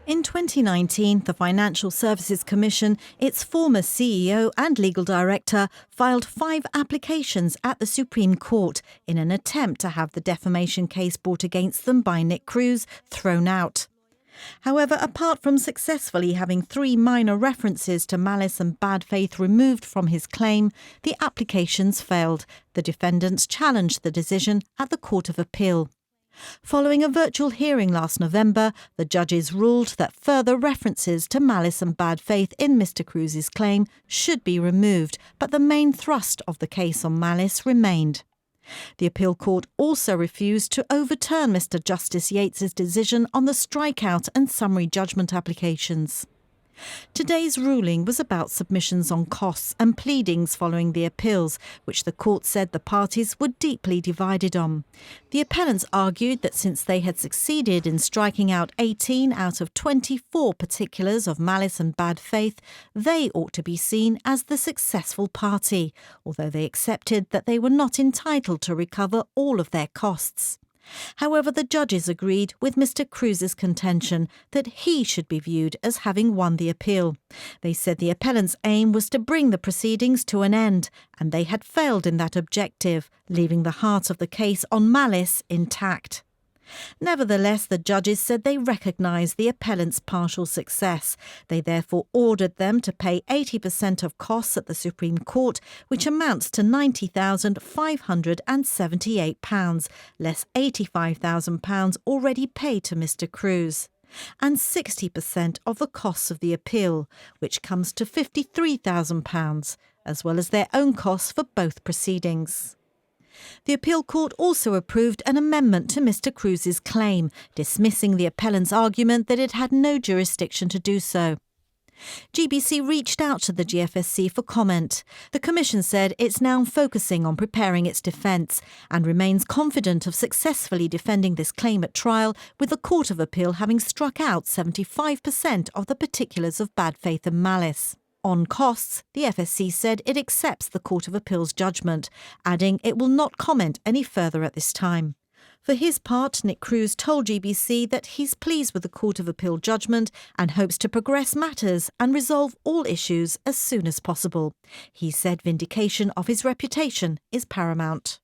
In 2019, the Financial Services Commission, its former CEO and legal director, filed 5 applications at the Supreme Court in an attempt to have the defamation case brought against them by Nick Cruz thrown out. However, apart from successfully having 3 minor references to malice and bad faith removed from his claim, the applications failed. The defendants challenged the decision at the Court of Appeal. Following a virtual hearing last November, the judges ruled that further references to malice and bad faith in Mr. Cruz's claim should be removed, but the main thrust of the case on malice remained. The appeal court also refused to overturn Mr. Justice Yates's decision on the strikeout and summary judgment applications. Today's ruling was about submissions on costs and pleadings following the appeals, which the court said the parties were deeply divided on. The appellants argued that since they had succeeded in striking out 18 out of 24 particulars of malice and bad faith, they ought to be seen as the successful party, although they accepted that they were not entitled to recover all of their costs. However, the judges agreed with Mr. Cruz's contention that he should be viewed as having won the appeal. They said the appellant's aim was to bring the proceedings to an end, and they had failed in that objective, leaving the heart of the case on malice intact. Nevertheless, the judges said they recognised the appellant's partial success. They therefore ordered them to pay 80% of costs at the Supreme Court, which amounts to £90,578, less £85,000 already paid to Mr. Cruz, and 60% of the costs of the appeal, which comes to £53,000, as well as their own costs for both proceedings. The appeal court also approved an amendment to Mr. Cruz's claim, dismissing the appellant's argument that it had no jurisdiction to do so. GBC reached out to the GFSC for comment. The Commission said it's now focusing on preparing its defence and remains confident of successfully defending this claim at trial, with the Court of Appeal having struck out 75% of the particulars of bad faith and malice. On costs, the FSC said it accepts the Court of Appeal's judgment, adding it will not comment any further at this time. For his part, Nick Cruz told GBC that he's pleased with the Court of Appeal judgment and hopes to progress matters and resolve all issues as soon as possible. He said vindication of his reputation is paramount.